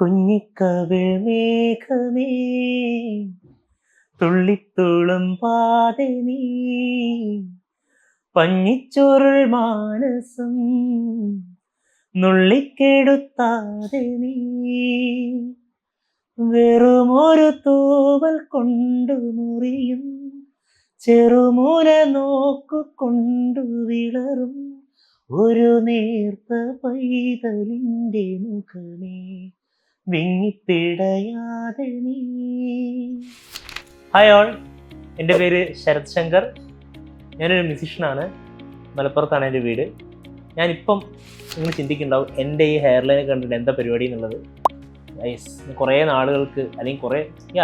കുഞ്ഞിക്കവിൾ മേഘമേ തുള്ളിത്തുളും പാതെ നീ പഞ്ഞിച്ചോറുൾ മാനസം നുള്ളിക്കെടുത്താതെ നീ വെറുമൊരു തൂവൽ കൊണ്ടു മുറിയും ചെറുമൂല നോക്കൊണ്ടു വിളറും ഒരു നേർത്ത പൈതലിൻ്റെ മുഖമേ വിങ്ങിപ്പിടയാതെ നീ. ഹായ് ഓൾ, എൻ്റെ പേര് ശരത് ശങ്കർ. ഞാനൊരു മ്യൂസിഷ്യനാണ്. മലപ്പുറത്താണ് എൻ്റെ വീട്. ഞാനിപ്പം നിങ്ങൾ ചിന്തിക്കുന്നുണ്ടാവും എൻ്റെ ഈ ഹെയർ ലൈനെ കണ്ടിട്ട് എന്താ പരിപാടി എന്നുള്ളത്. കുറേ നാളുകൾക്ക് അല്ലെങ്കിൽ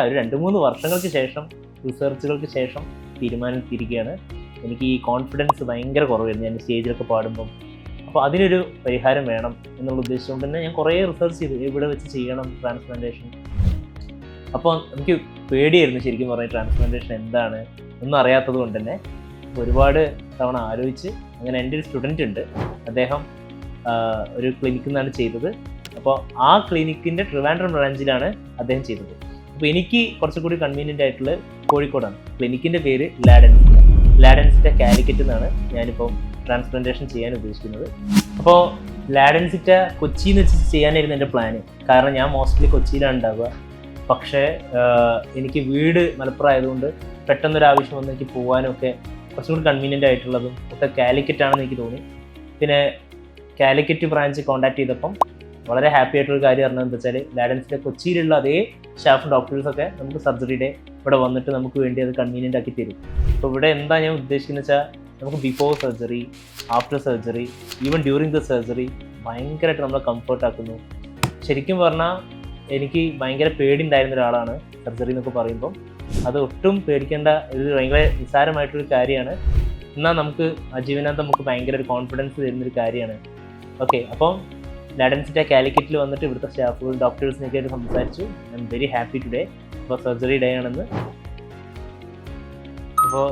ഒരു 2-3 വർഷങ്ങൾക്ക് ശേഷം റിസർച്ചുകൾക്ക് ശേഷം തീരുമാനിച്ചിരിക്കുകയാണ്. എനിക്ക് ഈ കോൺഫിഡൻസ് ഭയങ്കര കുറവായിരുന്നു ഞാൻ സ്റ്റേജിലൊക്കെ പാടുമ്പം. അപ്പോൾ അതിനൊരു പരിഹാരം വേണം എന്നുള്ള ഉദ്ദേശം കൊണ്ട് തന്നെ ഞാൻ കുറേ റിസർച്ച് ചെയ്തു, എവിടെ വെച്ച് ചെയ്യണം ട്രാൻസ്പ്ലാന്റേഷൻ. അപ്പോൾ എനിക്ക് പേടിയായിരുന്നു ശരിക്കും പറഞ്ഞാൽ ട്രാൻസ്പ്ലാന്റേഷൻ എന്താണ് ഒന്നും അറിയാത്തത് കൊണ്ട് തന്നെ. ഒരുപാട് തവണ ആലോചിച്ച് അങ്ങനെ എൻ്റെ ഒരു സ്റ്റുഡൻ്റ് ഉണ്ട്, അദ്ദേഹം ഒരു ക്ലിനിക്കിൽ നിന്നാണ് ചെയ്തത്. അപ്പോൾ ആ ക്ലിനിക്കിൻ്റെ ട്രിവാൻഡ്രം ബ്രാഞ്ചിലാണ് അദ്ദേഹം ചെയ്തത്. അപ്പോൾ എനിക്ക് കുറച്ചുകൂടി കൺവീനിയൻ്റ് ആയിട്ടുള്ള കോഴിക്കോടാണ്. ക്ലിനിക്കിൻ്റെ പേര് ലാഡൻസിറ്റ കാലിക്കറ്റ് എന്നാണ് ഞാനിപ്പോൾ ട്രാൻസ്പ്ലാന്റേഷൻ ചെയ്യാൻ ഉദ്ദേശിക്കുന്നത്. അപ്പോൾ ലാഡൻസിറ്റ കൊച്ചിയിൽ നിന്ന് വെച്ച് ചെയ്യാനായിരുന്നു എൻ്റെ പ്ലാന്. കാരണം ഞാൻ മോസ്റ്റ്ലി കൊച്ചിയിലാണ് ഉണ്ടാവുക. പക്ഷേ എനിക്ക് വീട് മലപ്പുറം ആയതുകൊണ്ട് പെട്ടെന്നൊരാവശ്യം വന്ന് എനിക്ക് പോകാനൊക്കെ കുറച്ചും കൂടി കൺവീനിയൻ്റ് ആയിട്ടുള്ളതും ഒക്കെ കാലിക്കറ്റ് ആണെന്ന് എനിക്ക് തോന്നി. പിന്നെ കാലിക്കറ്റ് ബ്രാഞ്ച് കോൺടാക്ട് ചെയ്തപ്പം വളരെ ഹാപ്പി ആയിട്ടുള്ള കാര്യം അറിഞ്ഞത് എന്താ വെച്ചാൽ ലാഡൻസിൻ്റെ കൊച്ചിയിലുള്ള അതേ സ്റ്റാഫ് ഡോക്ടേഴ്സൊക്കെ നമുക്ക് സർജറിയുടെ ഇവിടെ വന്നിട്ട് നമുക്ക് വേണ്ടി അത് കൺവീനിയൻ്റ് ആക്കി തരും. അപ്പോൾ ഇവിടെ എന്താ ഞാൻ ഉദ്ദേശിക്കുന്നത് വെച്ചാൽ നമുക്ക് before surgery, after surgery, even during the surgery ഭയങ്കരമായിട്ട് നമ്മളെ കംഫർട്ടാക്കുന്നു. ശരിക്കും പറഞ്ഞാൽ എനിക്ക് ഭയങ്കര പേടി ഉണ്ടായിരുന്ന ഒരാളാണ് സർജറി എന്നൊക്കെ പറയുമ്പം. അത് ഒട്ടും പേടിക്കേണ്ട ഒരു ഭയങ്കര നിസ്സാരമായിട്ടൊരു കാര്യമാണ്. എന്നാൽ നമുക്ക് ആജീവനാന്തം നമുക്ക് ഭയങ്കര ഒരു കോൺഫിഡൻസ് തരുന്നൊരു കാര്യമാണ്. ഓക്കെ, അപ്പം ലാഡൻസിറ്റ കാലിക്കറ്റിൽ വന്നിട്ട് ഇവിടുത്തെ സ്റ്റാഫുകൾ ഡോക്ടേഴ്സിനൊക്കെ ആയിട്ട് സംസാരിച്ചു. I am very happy today. ഇപ്പോൾ സർജറി ഡേ ആണെന്ന്. അപ്പോൾ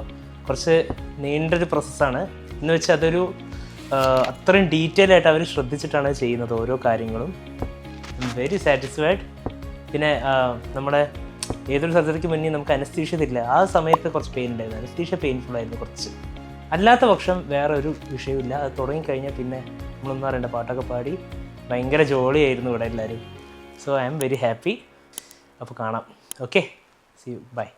കുറച്ച് നീണ്ടൊരു പ്രോസസ്സാണ് എന്ന് വെച്ചാൽ അതൊരു അത്രയും ഡീറ്റെയിൽ ആയിട്ട് അവർ ശ്രദ്ധിച്ചിട്ടാണ് ചെയ്യുന്നത് ഓരോ കാര്യങ്ങളും. I am very satisfied. പിന്നെ നമ്മുടെ ഏതൊരു സർജറിക്ക് മുന്നേ നമുക്ക് അനസ്തീഷ്യ തരില്ല. ആ സമയത്ത് കുറച്ച് പെയിൻ ഉണ്ടായിരുന്നു. അനസ്തീഷ്യ പെയിൻഫുൾ ആയിരുന്നു കുറച്ച്. അല്ലാത്ത പക്ഷം വേറെ ഒരു വിഷയമില്ല. അത് തുടങ്ങിക്കഴിഞ്ഞാൽ പിന്നെ നമ്മളൊന്നും അറിയേണ്ട, പാട്ടൊക്കെ പാടി ഭയങ്കര ജോളിയായിരുന്നു ഇവിടെ എല്ലാവരും. So I am very happy. അപ്പോൾ കാണാം. Okay, see you, by.